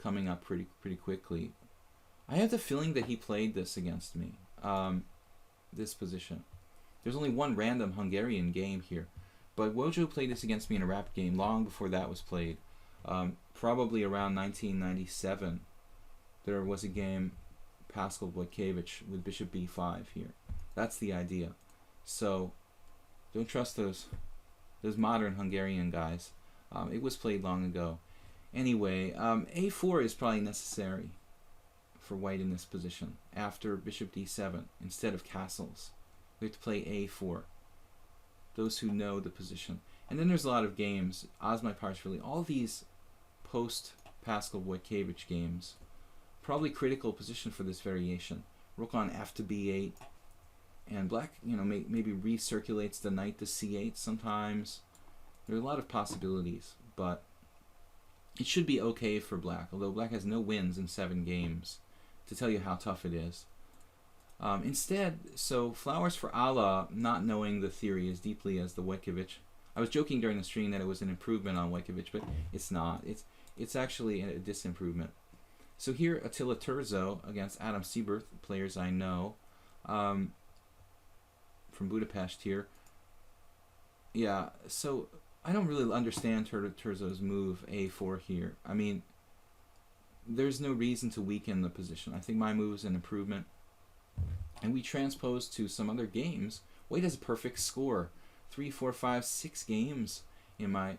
coming up pretty quickly. I have the feeling that he played this against me, this position. There's only one random Hungarian game here, but Wojo played this against me in a rapid game long before that was played. Probably around 1997, there was a game, Paschall Wojtkiewicz, with bishop b5 here. That's the idea. So don't trust those modern Hungarian guys. It was played long ago. Anyway, a4 is probably necessary for white in this position after bishop d7 instead of castles. We have to play a4. Those who know the position. And then there's a lot of games, Ozma Paschall, all these post-Paschall Wojtkiewicz games. Probably critical position for this variation. Rook on f to b8. And black, maybe recirculates the knight to c8 sometimes. There are a lot of possibilities, but it should be okay for black, although black has no wins in 7 games, to tell you how tough it is. Instead, so flowers for Allah, not knowing the theory as deeply as the Wojtkiewicz. I was joking during the stream that it was an improvement on Wojtkiewicz, but it's not. It's actually a disimprovement. So here, Attila Turzo against Adam Siebert, players I know, from Budapest here. Yeah, so I don't really understand Turzo's move a4 here. I mean, there's no reason to weaken the position. I think my move is an improvement. And we transpose to some other games. White has a perfect score. 3, 4, 5, 6 games in my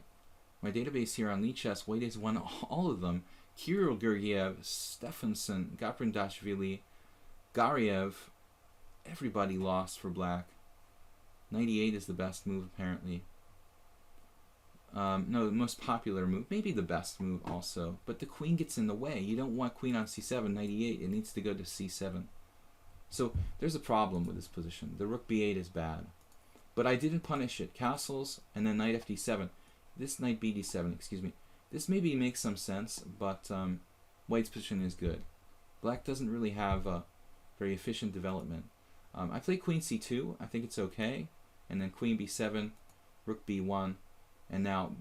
database here on lichess. White has won all of them. Kirill Gergiev, Stefansson, Gaprindashvili, Gariev. Everybody lost for black. 98 is the best move, apparently. No, the most popular move. Maybe the best move also. But the queen gets in the way. You don't want queen on c7, 98. It needs to go to c7. So there's a problem with this position. The rook b8 is bad. But I didn't punish it. Castles and then knight fd7. This knight bd7, excuse me. This maybe makes some sense, but white's position is good. Black doesn't really have a very efficient development. I played queen c2. I think it's okay. And then queen b7, rook b1. And now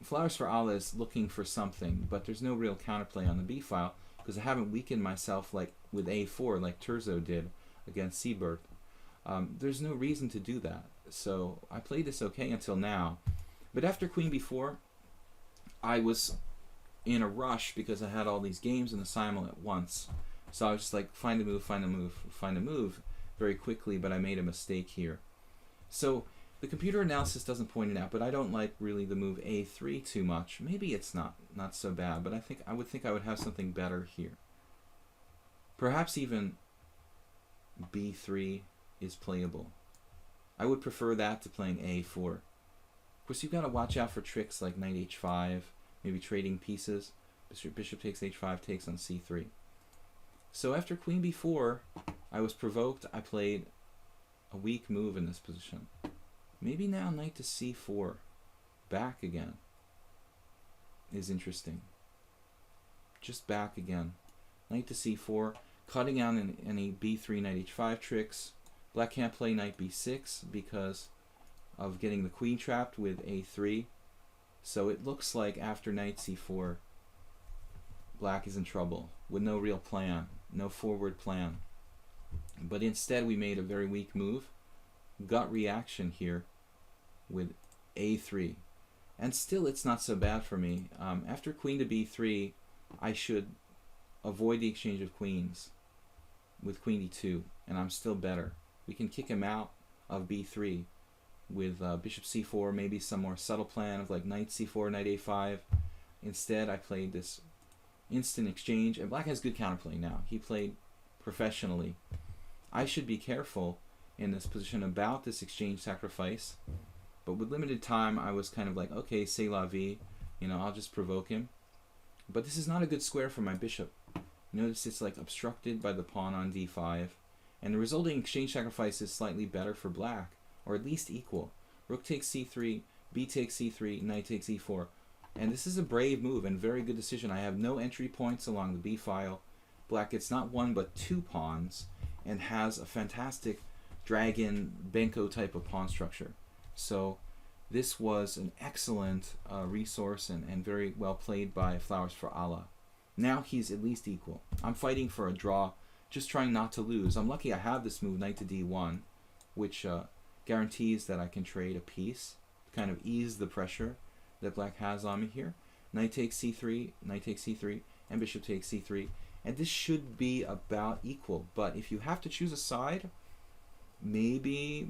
flowers for Allah is looking for something, but there's no real counterplay on the b file because I haven't weakened myself like with a4 like Turzo did against Siebert. There's no reason to do that. So I played this okay until now. But after queen b4, I was in a rush because I had all these games in the simul at once. So I was just like, find a move, find a move, find a move very quickly, but I made a mistake here. So the computer analysis doesn't point it out, but I don't like really the move a3 too much. Maybe it's not so bad, but I would have something better here. Perhaps even b3 is playable. I would prefer that to playing a4. Of course, you've got to watch out for tricks like knight h5, maybe trading pieces. Bishop takes h5, takes on c3. So after queen b4, I was provoked. I played a weak move in this position. Maybe now knight to c4, back again, is interesting. Just back again. Knight to c4, cutting out any b3, knight h5 tricks. Black can't play knight b6 because of getting the queen trapped with a3. So it looks like after knight c4, black is in trouble with no real plan, no forward plan. But instead we made a very weak move. Gut reaction here with a3. And still it's not so bad for me. After queen to b3, I should avoid the exchange of queens with queen d2, and I'm still better. We can kick him out of b3 with bishop c4, maybe some more subtle plan of like knight c4, knight a5. Instead, I played this instant exchange, and black has good counterplay now. He played professionally. I should be careful in this position about this exchange sacrifice, but with limited time, I was kind of like, okay, c'est la vie, I'll just provoke him. But this is not a good square for my bishop. Notice it's like obstructed by the pawn on d5, and the resulting exchange sacrifice is slightly better for black, or at least equal. Rook takes c3, b takes c3, knight takes e4. And this is a brave move and very good decision. I have no entry points along the b file. Black gets not one but 2 pawns and has a fantastic dragon Benko type of pawn structure. So This was an excellent resource and very well played by Flowers for Allah. Now he's at least equal. I'm fighting for a draw, just trying not to lose. I'm lucky I have this move, knight to d1, which guarantees that I can trade a piece, to kind of ease the pressure that black has on me here. Knight takes c3, knight takes c3, and bishop takes c3. And this should be about equal. But if you have to choose a side, maybe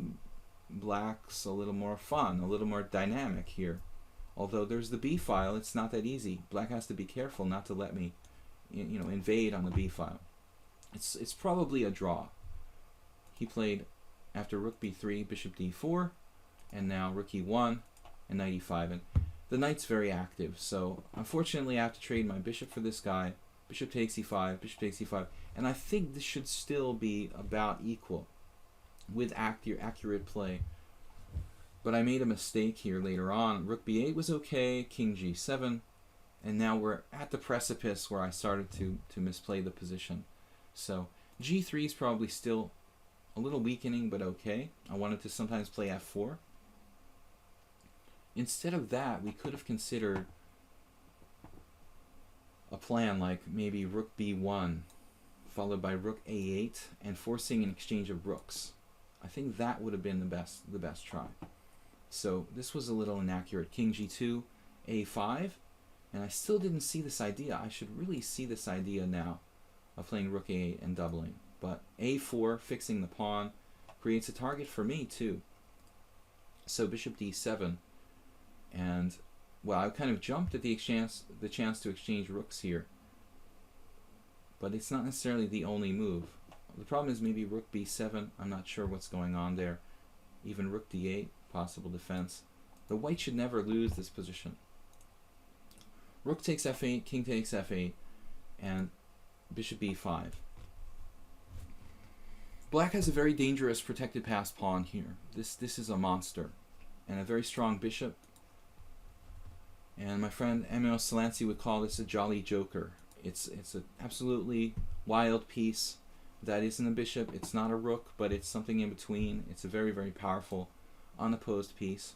black's a little more fun, a little more dynamic here. Although there's the b file, it's not that easy. Black has to be careful not to let me, invade on the b file. It's probably a draw. He played after rook b3, bishop d4, and now rook e1 and knight e5. And the knight's very active, so unfortunately I have to trade my bishop for this guy. Bishop takes e5, bishop takes e5, and I think this should still be about equal with accurate play. But I made a mistake here later on. Rook b8 was okay, king g7, and now we're at the precipice where I started to misplay the position. So g3 is probably still a little weakening, but okay. I wanted to sometimes play f4. Instead of that, we could have considered a plan like maybe rook b1 followed by rook a8 and forcing an exchange of rooks. I think that would have been the best try. So this was a little inaccurate. King g2, a5, and I still didn't see this idea. I should really see this idea now of playing rook a8 and doubling. But a4, fixing the pawn, creates a target for me too. So bishop d7, and well, I kind of jumped at the chance to exchange rooks here, but it's not necessarily the only move. The problem is maybe rook b7. I'm not sure what's going on there. Even rook d8, possible defense. The white should never lose this position. Rook takes f8, king takes f8, and bishop b5. Black has a very dangerous protected passed pawn here. This is a monster, and a very strong bishop. And my friend Emil Salanci would call this a jolly joker. It's an absolutely wild piece that isn't a bishop. It's not a rook, but it's something in between. It's a very, very powerful unopposed piece.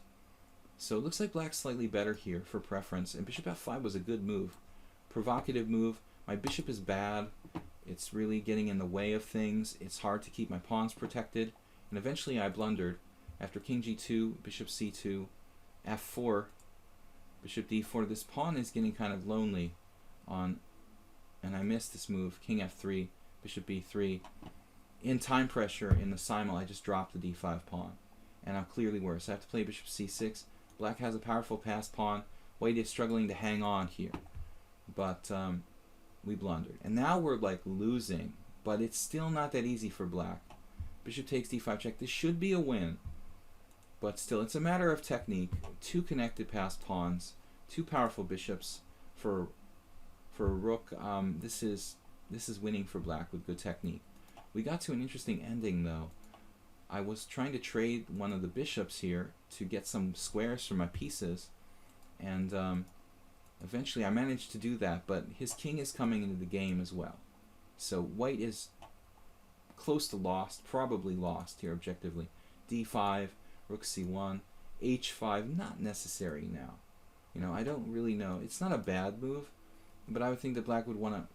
So it looks like black's slightly better here for preference. And bishop f5 was a good move. Provocative move. My bishop is bad. It's really getting in the way of things. It's hard to keep my pawns protected. And eventually I blundered. After king g2, bishop c2, f4, bishop d4. This pawn is getting kind of lonely on, and I missed this move. King f3, bishop b3. In time pressure in the simul, I just dropped the d5 pawn, and I'm clearly worse. I have to play bishop c6. Black has a powerful passed pawn. White is struggling to hang on here, but we blundered. And now we're like losing, but it's still not that easy for black. Bishop takes d5 check. This should be a win, but still, it's a matter of technique. Two connected passed pawns, two powerful bishops for a rook. This is winning for black with good technique. We got to an interesting ending though. I was trying to trade one of the bishops here to get some squares for my pieces, and eventually I managed to do that, but his king is coming into the game as well. So white is close to lost, probably lost here objectively. d5, rook c1, h5, not necessary now. I don't really know. It's not a bad move, but I would think that black would want to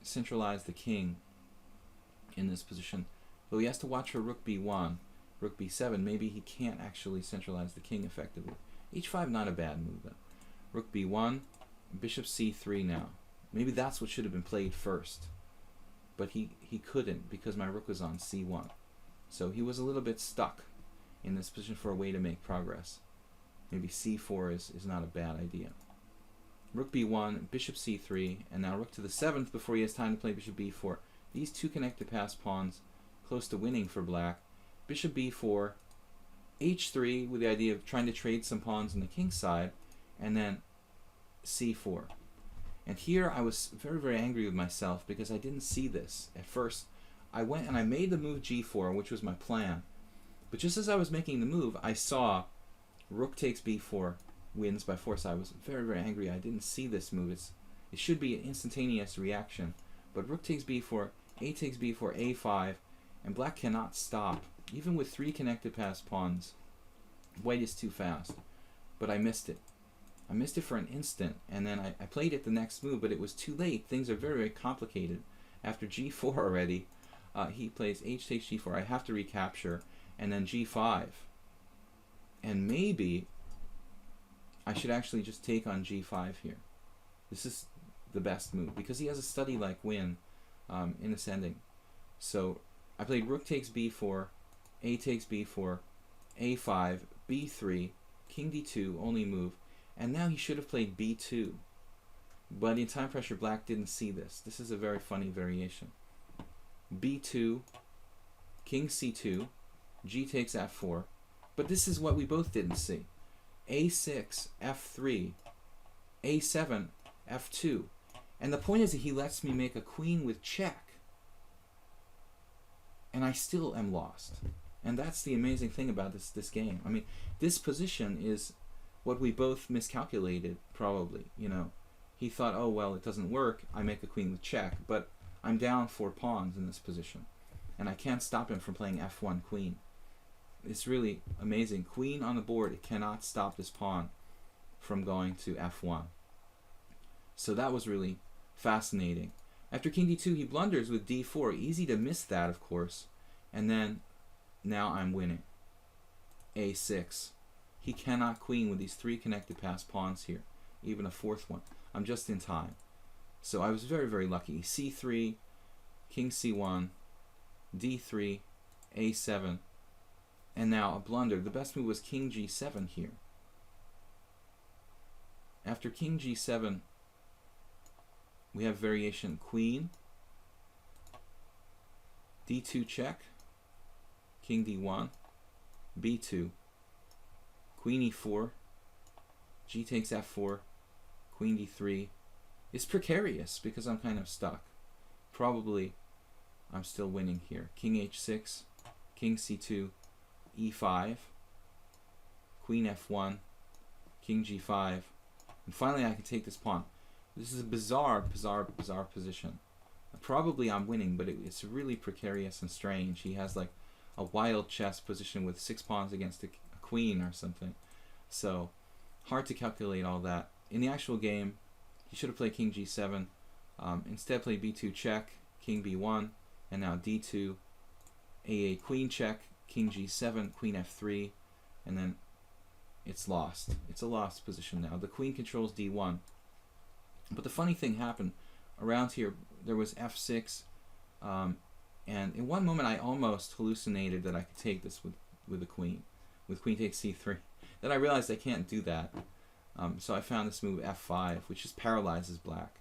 centralize the king in this position. Though he has to watch for rook b1, rook b7. Maybe he can't actually centralize the king effectively. h5, not a bad move though. Rook b1, bishop c3 now. Maybe that's what should have been played first. But he couldn't because my rook was on c1. So he was a little bit stuck in this position for a way to make progress. Maybe c4 is not a bad idea. Rook b1, bishop c3, and now rook to the 7th before he has time to play bishop b4. These two connected passed pawns close to winning for black. Bishop b4, h3 with the idea of trying to trade some pawns on the king's side, and then c4. And here I was very, very angry with myself because I didn't see this. At first, I went and I made the move g4, which was my plan. But just as I was making the move, I saw rook takes b4, wins by force. I was very, very angry. I didn't see this move. It should be an instantaneous reaction. But rook takes b4, a takes b4, a5, and black cannot stop. Even with three connected passed pawns, white is too fast. but I missed it. I missed it for an instant, and then I played it the next move, but it was too late. Things are very, very complicated. After g4 already, he plays h takes g4. I have to recapture, and then g5. And maybe I should actually just take on g5 here. This is the best move, because he has a study-like win in ascending. So I played rook takes b4, a takes b4, a5, b3, king d2, only move. And now he should have played b2. But in time pressure, black didn't see this. This is a very funny variation. b2, king c2, g takes f4. But this is what we both didn't see. a6, f3, a7, f2. And the point is that he lets me make a queen with check. And I still am lost. And that's the amazing thing about this game. I mean, this position is what we both miscalculated, probably. You know, he thought, oh, well, it doesn't work. I make a queen with check. But I'm down 4 pawns in this position. And I can't stop him from playing f1 queen. It's really amazing. Queen on the board, it cannot stop this pawn from going to f1. So that was really fascinating. After king d2, he blunders with d4. Easy to miss that, of course. And then, now I'm winning. a6. He cannot queen with these 3 connected pass pawns here. Even a 4th one. I'm just in time. So I was very, very lucky. c3, king c1, d3, a7, and now a blunder. The best move was king g7 here. After king g7, we have variation queen, d2 check, king d1, b2, queen e4, g takes f4, queen d3. It's precarious because I'm kind of stuck. Probably I'm still winning here. King h6, king c2, e5, queen f1, king g5, and finally I can take this pawn. This is a bizarre position. Probably I'm winning, but it's really precarious and strange. He has like a wild chess position with 6 pawns against a queen or something. So hard to calculate all that. In the actual game, he should have played king g7. Instead played b2 check, king b1, and now d2, a8 queen check, king g7, queen f3, and then it's lost. It's a lost position now. The queen controls d1. But the funny thing happened around here. There was f6, and in one moment I almost hallucinated that I could take this with the queen, with queen takes c3. Then I realized I can't do that. So I found this move f5, which just paralyzes black.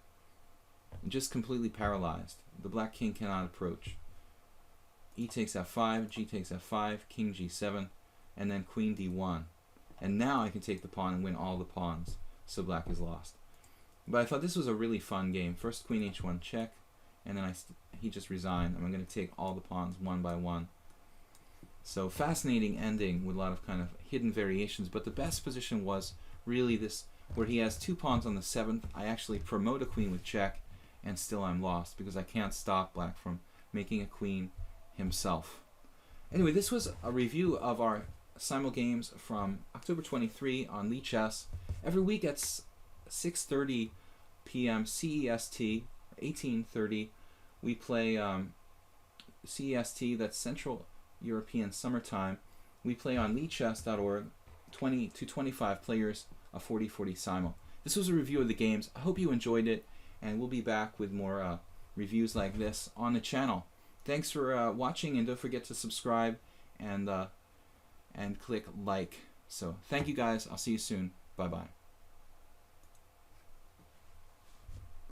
Just completely paralyzed. The black king cannot approach. E takes f5, g takes f5, king g7, and then queen d1. And now I can take the pawn and win all the pawns. So black is lost. But I thought this was a really fun game. First queen h1 check, and then he just resigned. I'm going to take all the pawns one by one. So fascinating ending with a lot of kind of hidden variations. But the best position was really this, where he has 2 pawns on the 7th. I actually promote a queen with check, and still I'm lost because I can't stop black from making a queen himself. Anyway, this was a review of our Simul games from October 23 on lichess. Every week at 6:30 p.m. CEST, 18:30, we play CEST, that's Central European Summertime. We play on lichess.org, 20 to 25 players, a 40-40 Simul. This was a review of the games. I hope you enjoyed it, and we'll be back with more reviews like this on the channel. Thanks for watching, and don't forget to subscribe and click like. So thank you guys. I'll see you soon. Bye-bye.